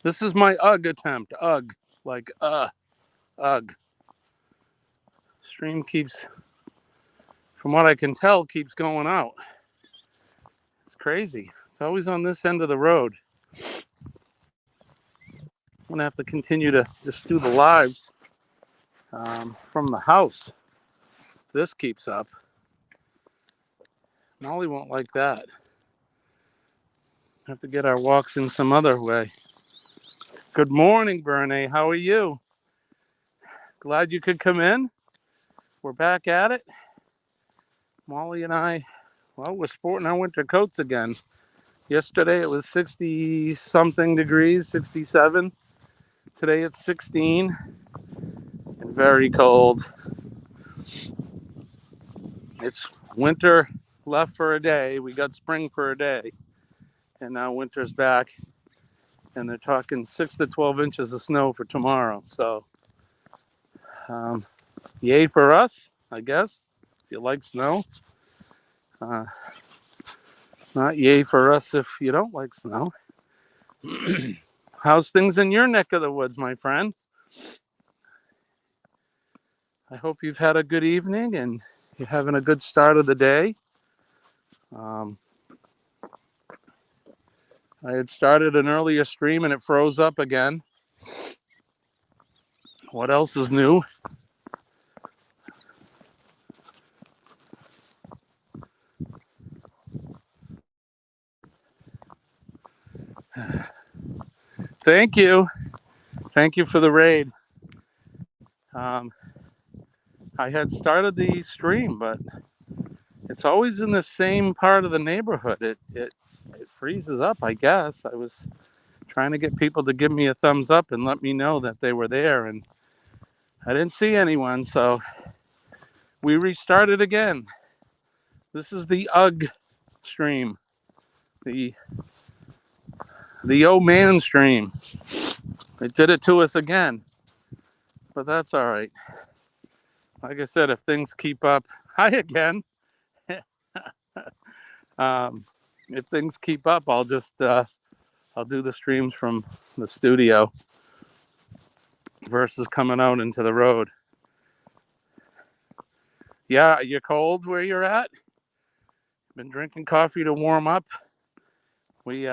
This is my UGG attempt. UGG. Like, UGG. Stream keeps, from what I can tell, keeps going out. It's crazy. It's always on this end of the road. I'm going to have to continue to just do the lives from the house. This keeps up. Molly won't like that. Have to get our walks in some other way. Good morning, Bernie. How are you? Glad you could come in. We're back at it. Molly and I, well, we're sporting our winter coats again. Yesterday it was 60 something degrees, 67. Today it's 16 and very cold. It's winter left for a day. We got spring for a day. And now winter's back. And they're talking 6 to 12 inches of snow for tomorrow. So, yay for us, I guess, if you like snow. Not yay for us if you don't like snow. How's things in your neck of the woods, my friend? I hope you've had a good evening and you're having a good start of the day. I had started an earlier stream and it froze up again. What else is new? Thank you. Thank you for the raid. I had started the stream, but it's always in the same part of the neighborhood. It freezes up, I guess. I was trying to get people to give me a thumbs up and let me know that they were there, and I didn't see anyone, so we restarted again. This is the UGG stream, the old man stream. It did it to us again, but that's all right. Like I said, if things keep up, hi again. If things keep up, I'll just I'll do the streams from the studio versus coming out into the road. Yeah, you're cold where you're at? Been drinking coffee to warm up. We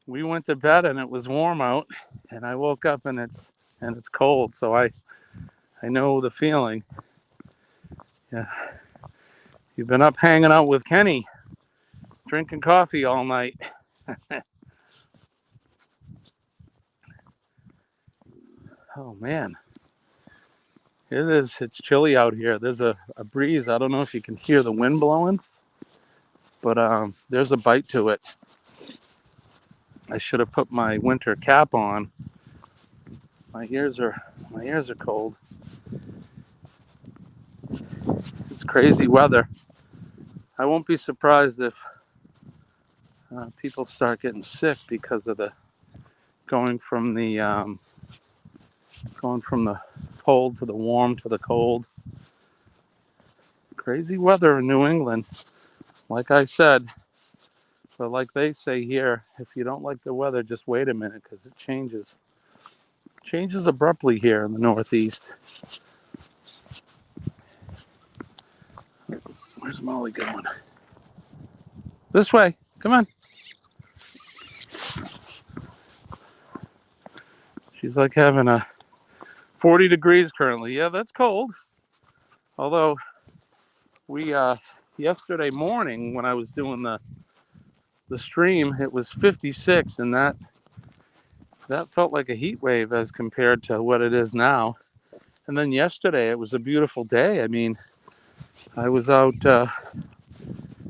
went to bed and it was warm out, and I woke up and it's cold. So I know the feeling. Yeah, you've been up hanging out with Kenny, drinking coffee all night. Oh man, it is. It's chilly out here. There's a breeze. I don't know if you can hear the wind blowing, but there's a bite to it. I should have put my winter cap on. My ears are cold. It's crazy weather. I won't be surprised if people start getting sick because of the going from the cold to the warm to the cold. Crazy weather in New England. Like I said, but like they say here, if you don't like the weather, just wait a minute because it changes. Changes abruptly here in the Northeast. Where's Molly going? This way. Come on. She's like having a 40 degrees currently. Yeah, that's cold. Although we yesterday morning when I was doing the stream, it was 56, and that felt like a heat wave as compared to what it is now. And then yesterday it was a beautiful day. I mean, I was out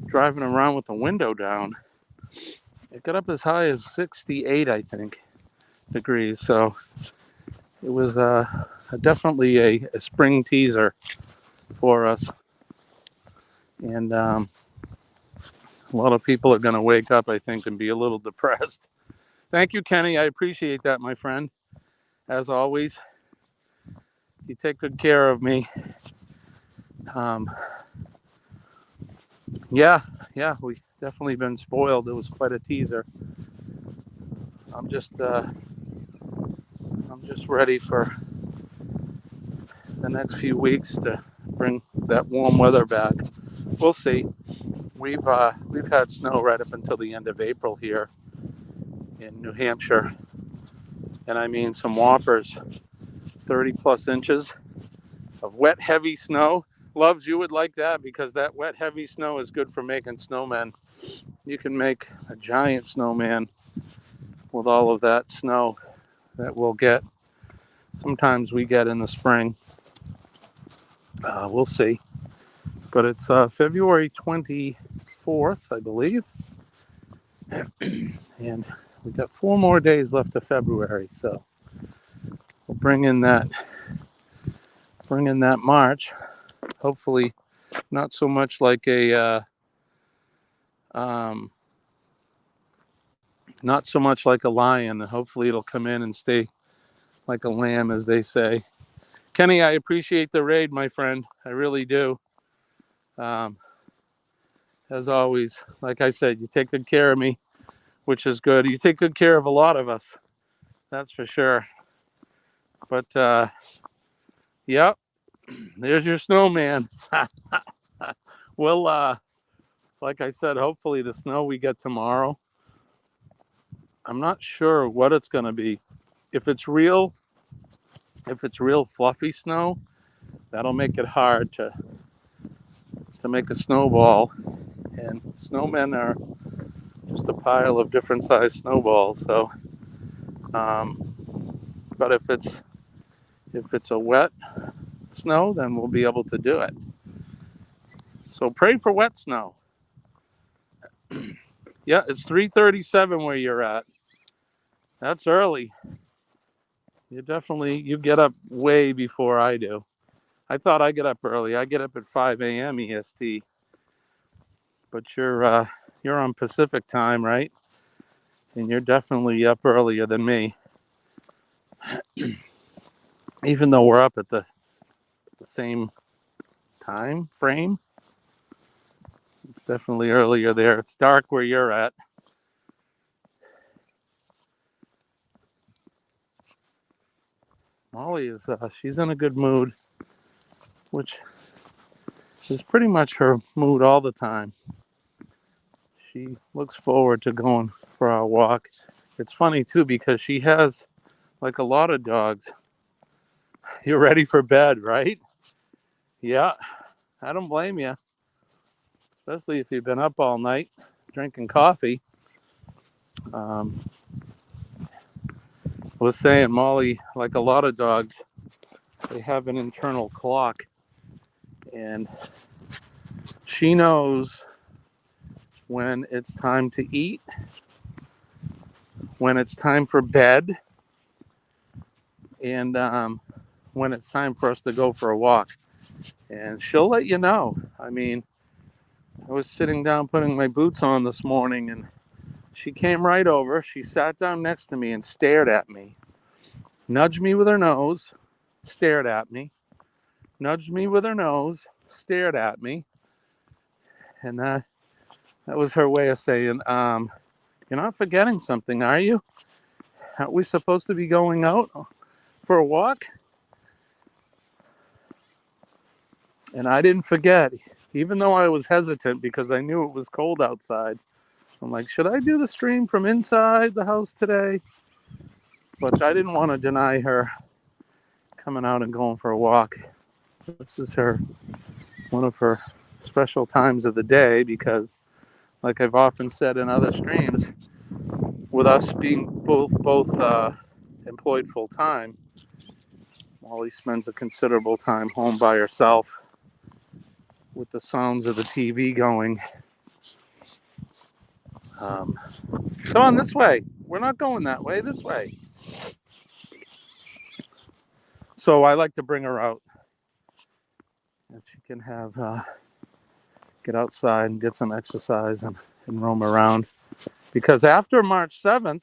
driving around with the window down. It got up as high as 68, I think, degrees. So it was definitely a spring teaser for us. And a lot of people are going to wake up, I think, and be a little depressed. Thank you, Kenny. I appreciate that, my friend. As always, you take good care of me. Yeah, we definitely been spoiled. It was quite a teaser. I'm just ready for the next few weeks to bring that warm weather back. We'll see. We've had snow right up until the end of April here in New Hampshire, and I mean some whoppers, 30 plus inches of wet, heavy snow. Loves, you would like that because that wet, heavy snow is good for making snowmen. You can make a giant snowman with all of that snow that we'll get. Sometimes we get in the spring. We'll see. But it's February 24th, I believe. And we got 4 more days left of February. So we'll bring in that March. Hopefully not so much like a not so much like a lion. Hopefully it'll come in and stay like a lamb, as they say. Kenny, I appreciate the raid, my friend. I really do. As always, like I said, you take good care of me, which is good. You take good care of a lot of us. That's for sure. But, yep, there's your snowman. Well, like I said, hopefully the snow we get tomorrow, I'm not sure what it's going to be. If it's real fluffy snow, that'll make it hard to make a snowball. And snowmen are just a pile of different sized snowballs. So, but if it's a wet snow, then we'll be able to do it. So pray for wet snow. Yeah, it's 3:37 where you're at. That's early. You get up way before I do. I thought I get up early. I get up at 5 a.m. EST. But you're on Pacific time, right? And you're definitely up earlier than me. Even though we're up at the same time frame, it's definitely earlier there. It's dark where you're at. Molly is she's in a good mood, which is pretty much her mood all the time. She looks forward to going for our walk. It's funny too because she has, like a lot of dogs, you're ready for bed, right? Yeah, I don't blame you, especially if you've been up all night drinking coffee. I was saying, Molly, like a lot of dogs, they have an internal clock, and she knows when it's time to eat, when it's time for bed, and when it's time for us to go for a walk. And she'll let you know. I mean, I was sitting down putting my boots on this morning, and she came right over. She sat down next to me and stared at me, nudged me with her nose, stared at me, nudged me with her nose, stared at me. And that was her way of saying, you're not forgetting something, are you? Aren't we supposed to be going out for a walk? And I didn't forget, even though I was hesitant because I knew it was cold outside. I'm like, should I do the stream from inside the house today? But I didn't want to deny her coming out and going for a walk. This is one of her special times of the day because, like I've often said in other streams, with us being both employed full time, Molly spends a considerable time home by herself with the sounds of the TV going. Come on, this way. We're not going that way. This way. So I like to bring her out, and she can have get outside and get some exercise and roam around. Because after March 7th,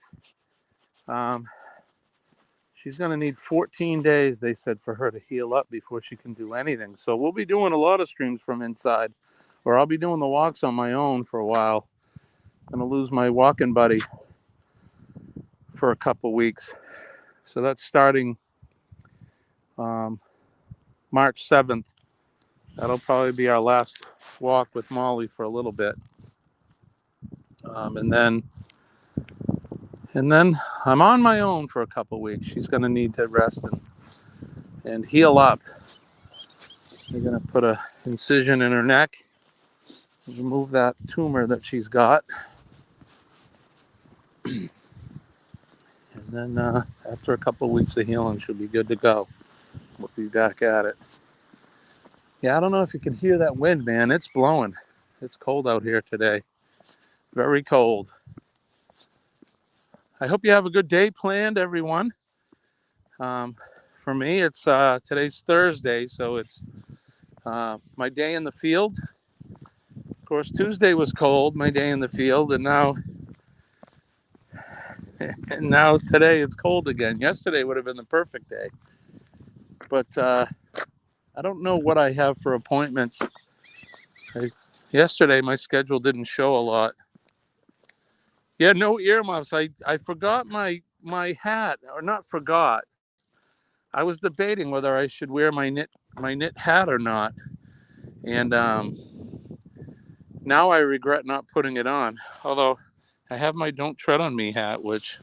she's going to need 14 days, they said, for her to heal up before she can do anything. So we'll be doing a lot of streams from inside, or I'll be doing the walks on my own for a while. I'm going to lose my walking buddy for a couple weeks. So that's starting March 7th. That'll probably be our last walk with Molly for a little bit. And then I'm on my own for a couple weeks. She's going to need to rest and heal up. They're going to put an incision in her neck, remove that tumor that she's got. And then after a couple of weeks of healing, she'll be good to go. We'll be back at it. Yeah, I don't know if you can hear that wind, man. It's blowing. It's cold out here today. Very cold. I hope you have a good day planned, everyone. For me, it's today's Thursday, so it's my day in the field. Of course, Tuesday was cold, my day in the field, and now today it's cold again. Yesterday would have been the perfect day. But I don't know what I have for appointments. Yesterday, my schedule didn't show a lot. Yeah, no earmuffs. I forgot my hat, or not forgot. I was debating whether I should wear my knit hat or not. And now I regret not putting it on. Although I have my Don't Tread on Me hat, which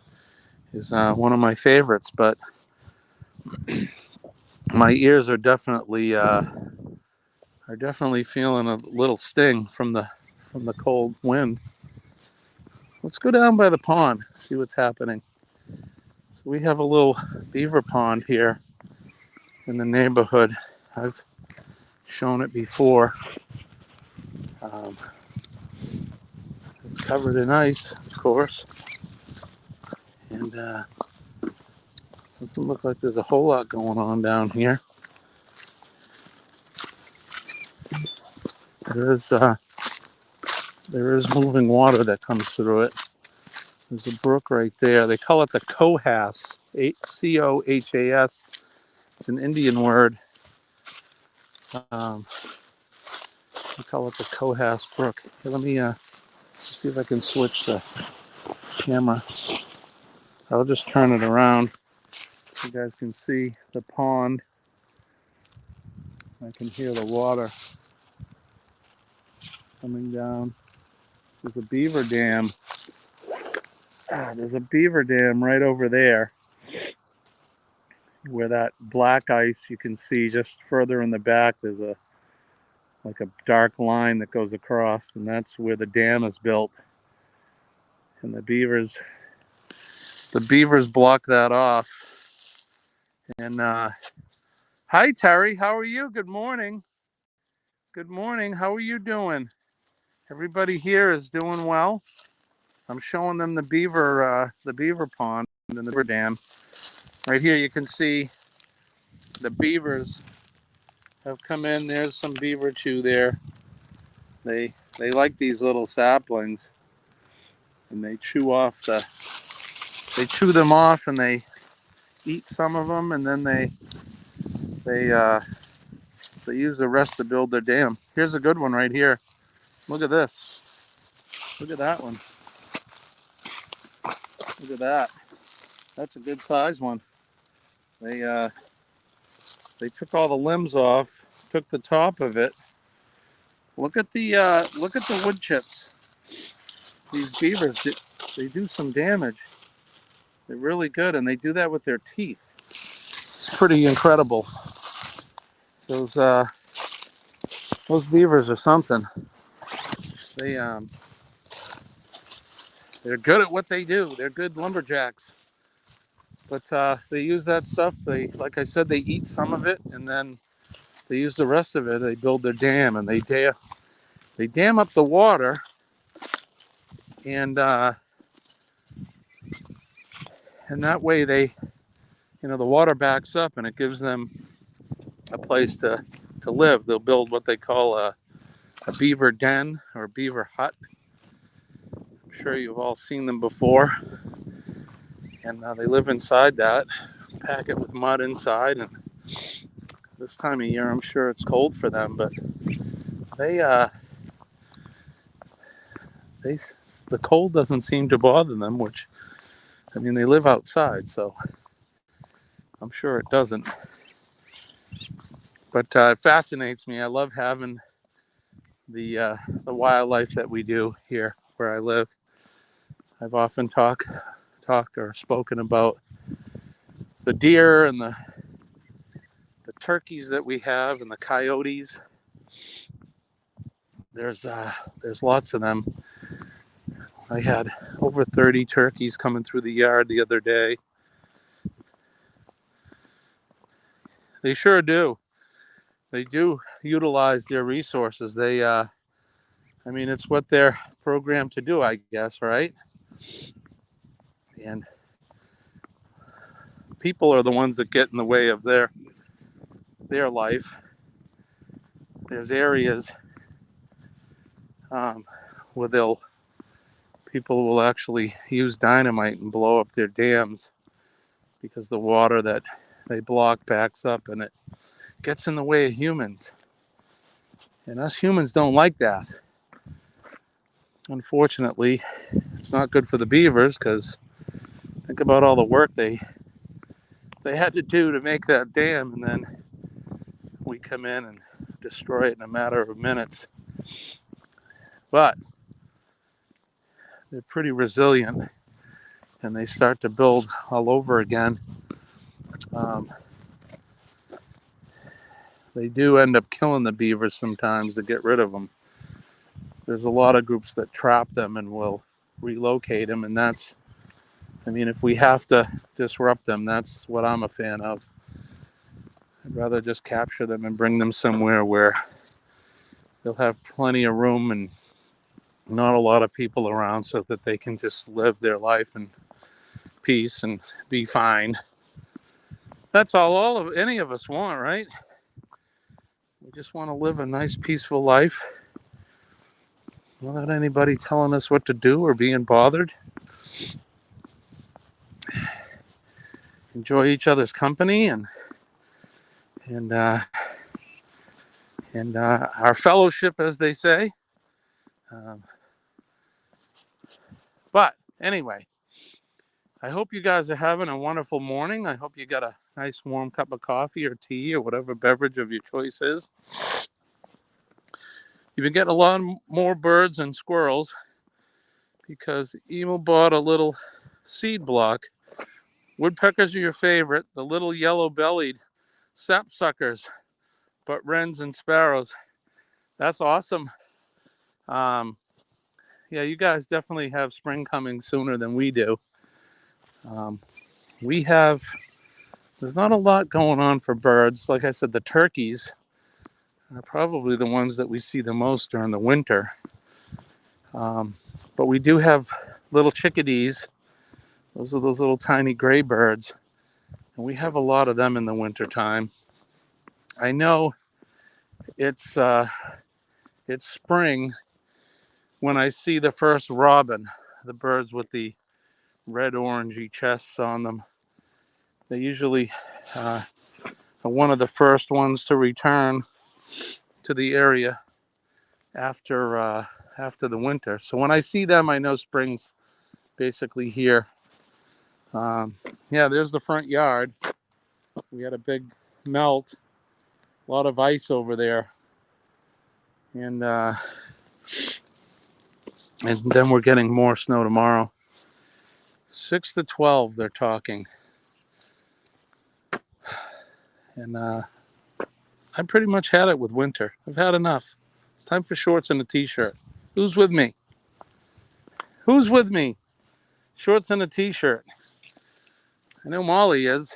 is one of my favorites. But my ears are definitely feeling a little sting from the cold wind. Let's go down by the pond, see what's happening. So we have a little beaver pond here in the neighborhood. I've shown it before. It's covered in ice, of course. And doesn't look like there's a whole lot going on down here. There is moving water that comes through it. There's a brook right there. They call it the Cohas, Cohas. It's an Indian word. We call it the Cohas Brook. Here, let me see if I can switch the camera. I'll just turn it around so you guys can see the pond. I can hear the water coming down. There's a beaver dam. There's a beaver dam right over there where that black ice you can see just further in the back. There's a dark line that goes across, and that's where the dam is built. And the beavers block that off. And hi, Terry. How are you? Good morning. Good morning. How are you doing? Everybody here is doing well. I'm showing them the beaver pond and the beaver dam. Right here, you can see the beavers have come in. There's some beaver chew there. They like these little saplings, and they chew them off, and they eat some of them, and then they use the rest to build their dam. Here's a good one right here. Look at this. Look at that one. Look at that. That's a good size one. They took all the limbs off, took the top of it. Look at the wood chips. These beavers, they do some damage. They're really good, and they do that with their teeth. It's pretty incredible. Those beavers are something. They're good at what they do. They're good lumberjacks. But they use that stuff. Like I said, they eat some of it, and then they use the rest of it. They build their dam, and they dam up the water, and that way the water backs up, and it gives them a place to live. They'll build what they call a beaver den or a beaver hut. I'm sure you've all seen them before. And they live inside that, pack it with mud inside. And this time of year, I'm sure it's cold for them, but the cold doesn't seem to bother them, which I mean, they live outside, so I'm sure it doesn't. But it fascinates me. I love having the wildlife that we do here where I live. I've often talked or spoken about the deer and the turkeys that we have and the coyotes. There's lots of them. I had over 30 turkeys coming through the yard the other day. They sure do. They do utilize their resources. I mean, it's what they're programmed to do, I guess, right? And people are the ones that get in the way of their life. There's areas where people will actually use dynamite and blow up their dams because the water that they block backs up and it gets in the way of humans. And us humans don't like that. Unfortunately, it's not good for the beavers because think about all the work they had to do to make that dam, and then we come in and destroy it in a matter of minutes. But they're pretty resilient, and they start to build all over again. They do end up killing the beavers sometimes to get rid of them. There's a lot of groups that trap them and will relocate them, and that's, I mean, if we have to disrupt them, that's what I'm a fan of. I'd rather just capture them and bring them somewhere where they'll have plenty of room and not a lot of people around so that they can just live their life in peace and be fine. That's all of any of us want, right? We just want to live a nice, peaceful life without anybody telling us what to do or being bothered. Enjoy each other's company and our fellowship, as they say. But anyway, I hope you guys are having a wonderful morning. I hope you got a nice warm cup of coffee or tea or whatever beverage of your choice is. You've been getting a lot more birds and squirrels because Emo bought a little seed block. Woodpeckers are your favorite, the little yellow-bellied sapsuckers, but wrens and sparrows. That's awesome. Yeah, you guys definitely have spring coming sooner than we do. There's not a lot going on for birds. Like I said, the turkeys are probably the ones that we see the most during the winter. But we do have little chickadees. Those are those little tiny gray birds. And we have a lot of them in the wintertime. I know it's spring when I see the first robin, the birds with the red orangey chests on them. They usually are one of the first ones to return to the area after the winter. So when I see them, I know spring's basically here. Yeah, there's the front yard. We had a big melt, a lot of ice over there, and then we're getting more snow tomorrow. 6 to 12, they're talking, and I pretty much had it with winter. I've had enough. It's time for shorts and a t-shirt. Who's with me? Who's with me? Shorts and a t-shirt. I know Molly is.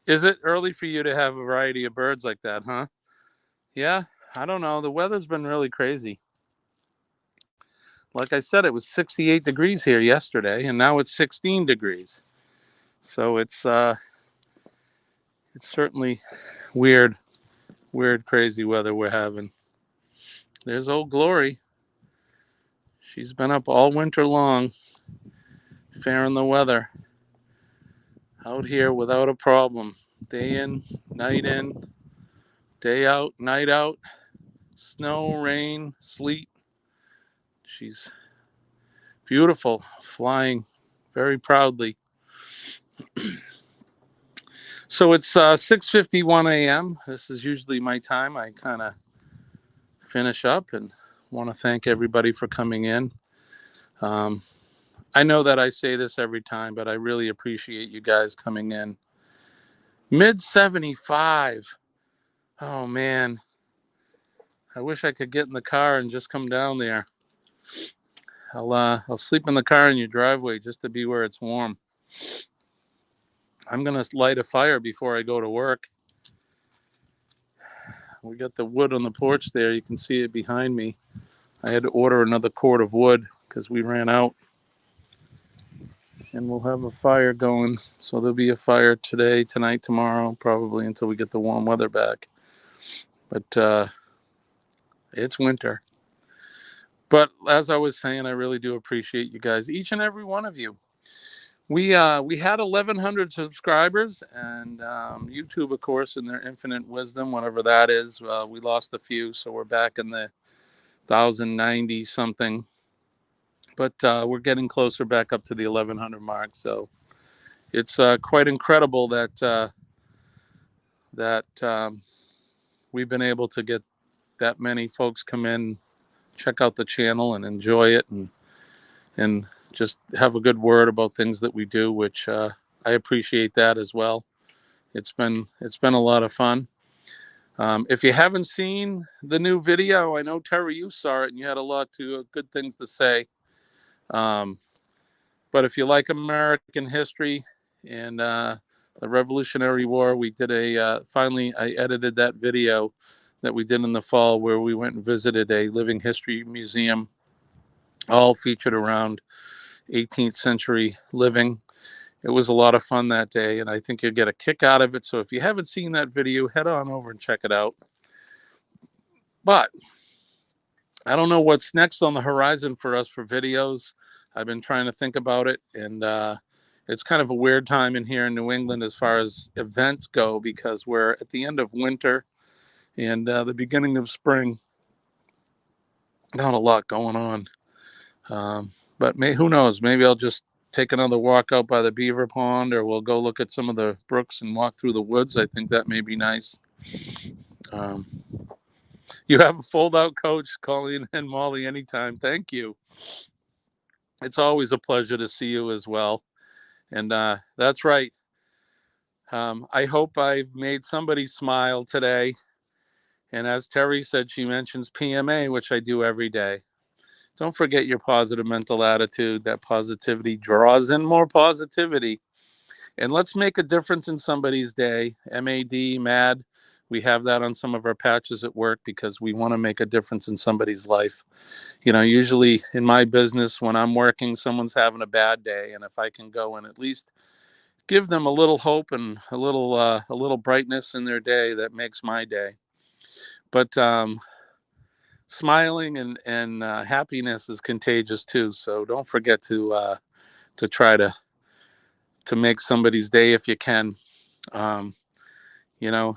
Is it early for you to have a variety of birds like that, huh? Yeah, I don't know. The weather's been really crazy. Like I said, it was 68 degrees here yesterday, and now it's 16 degrees. So it's certainly weird, crazy weather we're having. There's old Glory. She's been up all winter long, faring the weather. Out here without a problem. Day in, day out, night out, snow, rain, sleet. She's Beautiful, flying very proudly. So it's 6:51 a.m. This is usually my time. I kind of finish up and want to thank everybody for coming in. I know that I say this every time, but I really appreciate you guys coming in. Mid 75. Oh man, I wish I could get in the car and just come down there. I'll sleep in the car in your driveway just to be where it's warm. I'm gonna light a fire before I go to work. We got the wood on the porch there. You can see it behind me. I had to order another cord of wood because we ran out. And we'll have a fire going. So there'll be a fire today, tonight, tomorrow, probably until we get the warm weather back. But it's winter. But as I was saying, I really do appreciate you guys, each and every one of you. We had 1,100 subscribers, and YouTube, of course, in their infinite wisdom, whatever that is, we lost a few, so we're back in the 1,090 something. But we're getting closer back up to the 1,100 mark. So it's quite incredible that we've been able to get that many folks come in, check out the channel, and enjoy it, and just have a good word about things that we do, which I appreciate that as well. It's been a lot of fun. If you haven't seen the new video, I know Terry, you saw it and you had a lot to good things to say. But if you like American history and the Revolutionary War, we did finally I edited that video that we did in the fall where we went and visited a living history museum, all featured around 18th century living. It was a lot of fun that day, and I think you'll get a kick out of it. So if you haven't seen that video, head on over and check it out. But I don't know what's next on the horizon for us for videos. I've been trying to think about it, and it's kind of a weird time in here in New England as far as events go, because we're at the end of winter and the beginning of spring. Not a lot going on. But who knows? Maybe I'll just take another walk out by the beaver pond, or we'll go look at some of the brooks and walk through the woods. I think that may be nice. You have a fold-out coach, Colleen and Molly, anytime. Thank you. It's always a pleasure to see you as well. And that's right. I hope I've made somebody smile today. And as Terry said, she mentions PMA, which I do every day. Don't forget your positive mental attitude. That positivity draws in more positivity. And let's make a difference in somebody's day. MAD, MAD. We have that on some of our patches at work because we want to make a difference in somebody's life. You know, usually in my business, when I'm working, someone's having a bad day. And if I can go and at least give them a little hope and a little brightness in their day, that makes my day. But smiling and happiness is contagious too. So don't forget to try to make somebody's day if you can. You know,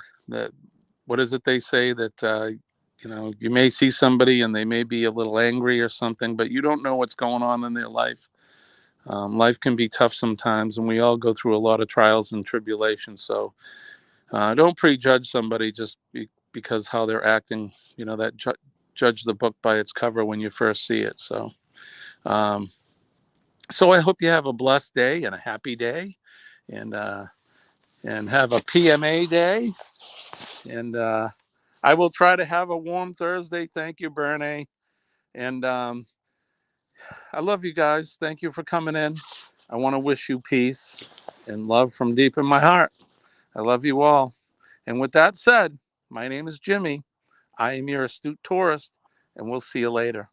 what is it they say that you know, you may see somebody and they may be a little angry or something, but you don't know what's going on in their life. Life can be tough sometimes, and we all go through a lot of trials and tribulations. So don't prejudge somebody just because how they're acting. You know, that judge the book by its cover when you first see it. So I hope you have a blessed day and a happy day, and have a PMA day. And I will try to have a warm Thursday. Thank you, Bernie. And I love you guys. Thank you for coming in. I want to wish you peace and love from deep in my heart. I love you all. And with that said, my name is Jimmy. I am your astute tourist, and we'll see you later.